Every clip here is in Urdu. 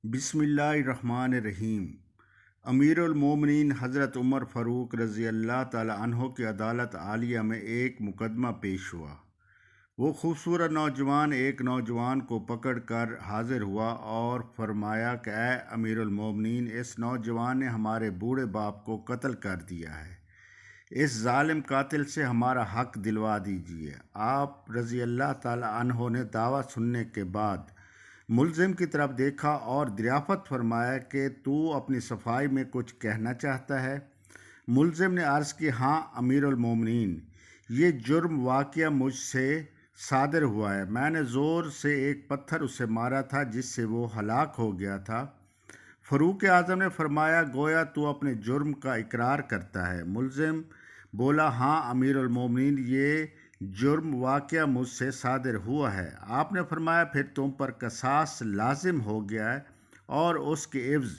بسم اللہ الرحمن الرحیم۔ امیر المومنین حضرت عمر فاروق رضی اللہ تعالی عنہ کی عدالت عالیہ میں ایک مقدمہ پیش ہوا۔ وہ خوبصورت نوجوان ایک نوجوان کو پکڑ کر حاضر ہوا اور فرمایا کہ اے امیر المومنین، اس نوجوان نے ہمارے بوڑھے باپ کو قتل کر دیا ہے، اس ظالم قاتل سے ہمارا حق دلوا دیجیے۔ آپ رضی اللہ تعالی عنہ نے دعویٰ سننے کے بعد ملزم کی طرف دیکھا اور دریافت فرمایا کہ تو اپنی صفائی میں کچھ کہنا چاہتا ہے؟ ملزم نے عرض کی، ہاں امیر المومنین، یہ جرم واقعہ مجھ سے صادر ہوا ہے۔ میں نے زور سے ایک پتھر اسے مارا تھا جس سے وہ ہلاک ہو گیا تھا۔ فاروق اعظم نے فرمایا، گویا تو اپنے جرم کا اقرار کرتا ہے۔ ملزم بولا، ہاں امیر المومنین، یہ جرم واقعہ مجھ سے صادر ہوا ہے۔ آپ نے فرمایا، پھر تم پر قصاص لازم ہو گیا ہے اور اس کے عوض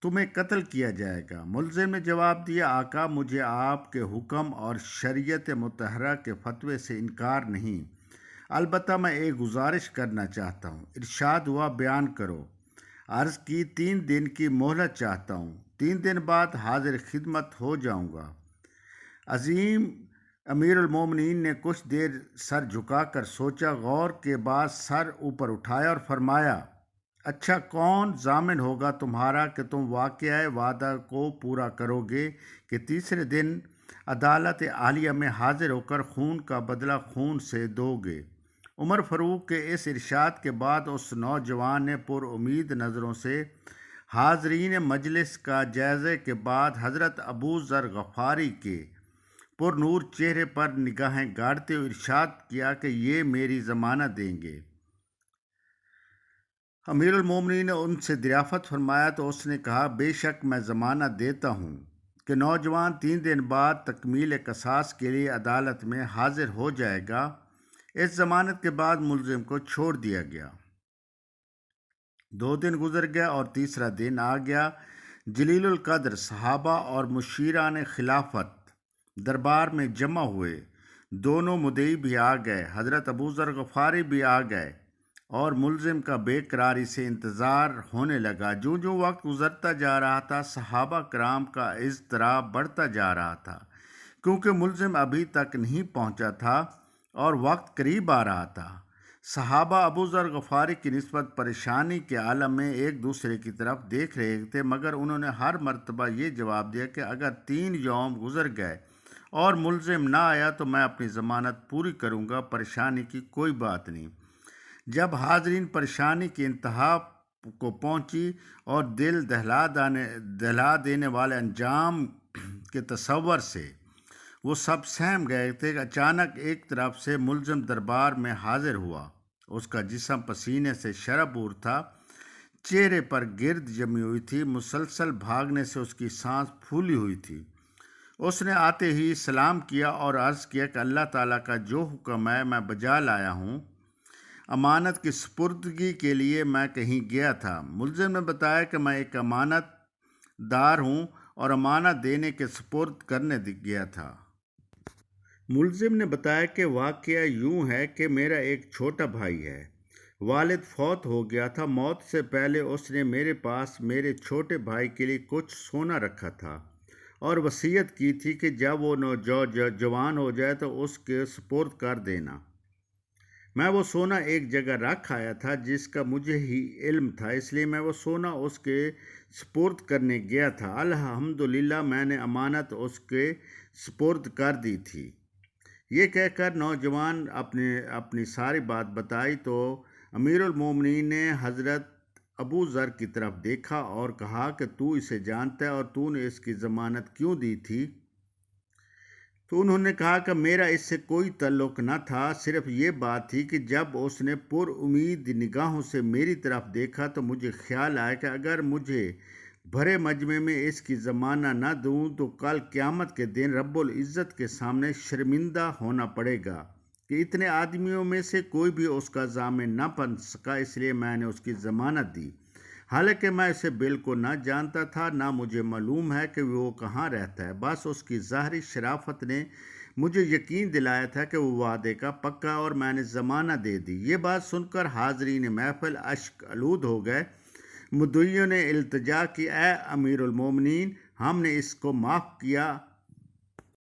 تمہیں قتل کیا جائے گا۔ ملزم نے جواب دیا، آقا، مجھے آپ کے حکم اور شریعت مطہرہ کے فتوے سے انکار نہیں، البتہ میں ایک گزارش کرنا چاہتا ہوں۔ ارشاد ہوا، بیان کرو۔ عرض کی، 3 دن کی مہلت چاہتا ہوں، 3 دن بعد حاضر خدمت ہو جاؤں گا۔ عظیم امیر المومنین نے کچھ دیر سر جھکا کر سوچا، غور کے بعد سر اوپر اٹھایا اور فرمایا، اچھا، کون ضامن ہوگا تمہارا کہ تم واقعہ وعدہ کو پورا کرو گے کہ تیسرے دن عدالت عالیہ میں حاضر ہو کر خون کا بدلہ خون سے دو گے؟ عمر فاروق کے اس ارشاد کے بعد اس نوجوان نے پر امید نظروں سے حاضرین مجلس کا جائزے کے بعد حضرت ابو ذر غفاری کے پر نور چہرے پر نگاہیں گاڑتے ہوئے ارشاد کیا کہ یہ میری ضمانت دیں گے۔ امیر المومنین نے ان سے دریافت فرمایا تو اس نے کہا، بے شک میں ضمانت دیتا ہوں کہ نوجوان 3 دن بعد تکمیل قصاص کے لیے عدالت میں حاضر ہو جائے گا۔ اس ضمانت کے بعد ملزم کو چھوڑ دیا گیا۔ 2 دن گزر گیا اور تیسرا دن آ گیا۔ جلیل القدر صحابہ اور مشیران خلافت دربار میں جمع ہوئے۔ دونوں مدعی بھی آ گئے، حضرت ابو ذر غفاری بھی آ گئے اور ملزم کا بے قراری سے انتظار ہونے لگا۔ جوں جوں وقت گزرتا جا رہا تھا، صحابہ کرام کا اضطراب بڑھتا جا رہا تھا، کیونکہ ملزم ابھی تک نہیں پہنچا تھا اور وقت قریب آ رہا تھا۔ صحابہ ابو ذر غفاری کی نسبت پریشانی کے عالم میں ایک دوسرے کی طرف دیکھ رہے تھے، مگر انہوں نے ہر مرتبہ یہ جواب دیا کہ اگر 3 یوم گزر گئے اور ملزم نہ آیا تو میں اپنی ضمانت پوری کروں گا، پریشانی کی کوئی بات نہیں۔ جب حاضرین پریشانی کی انتہا کو پہنچی اور دل دہلا دینے والے انجام کے تصور سے وہ سب سہم گئے تھے، اچانک ایک طرف سے ملزم دربار میں حاضر ہوا۔ اس کا جسم پسینے سے شرابور تھا، چہرے پر گرد جمی ہوئی تھی، مسلسل بھاگنے سے اس کی سانس پھولی ہوئی تھی۔ اس نے آتے ہی سلام کیا اور عرض کیا کہ اللہ تعالیٰ کا جو حکم ہے میں بجا لایا ہوں۔ امانت کی سپردگی کے لیے میں کہیں گیا تھا۔ ملزم نے بتایا کہ میں ایک امانت دار ہوں اور امانت دینے کے سپرد کرنے گیا تھا۔ ملزم نے بتایا کہ واقعہ یوں ہے کہ میرا ایک چھوٹا بھائی ہے، والد فوت ہو گیا تھا۔ موت سے پہلے اس نے میرے پاس میرے چھوٹے بھائی کے لیے کچھ سونا رکھا تھا اور وصیت کی تھی کہ جب وہ جوان ہو جائے تو اس کے سپرد کر دینا۔ میں وہ سونا ایک جگہ رکھ آیا تھا جس کا مجھے ہی علم تھا، اس لیے میں وہ سونا اس کے سپرد کرنے گیا تھا۔ الحمدللہ میں نے امانت اس کے سپرد کر دی تھی۔ یہ کہہ کر نوجوان اپنی ساری بات بتائی تو امیر المومنین نے حضرت ابو ذر کی طرف دیکھا اور کہا کہ تو اسے جانتا ہے اور تو نے اس کی ضمانت کیوں دی تھی؟ تو انہوں نے کہا کہ میرا اس سے کوئی تعلق نہ تھا، صرف یہ بات تھی کہ جب اس نے پر امید نگاہوں سے میری طرف دیکھا تو مجھے خیال آیا کہ اگر مجھے بھرے مجمع میں اس کی ضمانت نہ دوں تو کل قیامت کے دن رب العزت کے سامنے شرمندہ ہونا پڑے گا کہ اتنے آدمیوں میں سے کوئی بھی اس کا ضامن نہ بن سکا، اس لیے میں نے اس کی ضمانت دی۔ حالانکہ میں اسے بالکل نہ جانتا تھا، نہ مجھے معلوم ہے کہ وہ کہاں رہتا ہے، بس اس کی ظاہری شرافت نے مجھے یقین دلایا تھا کہ وہ وعدے کا پکا، اور میں نے ضمانت دے دی۔ یہ بات سن کر حاضرین محفل اشک آلود ہو گئے۔ مدعیوں نے التجا کی، اے امیر المومنین، ہم نے اس کو معاف کیا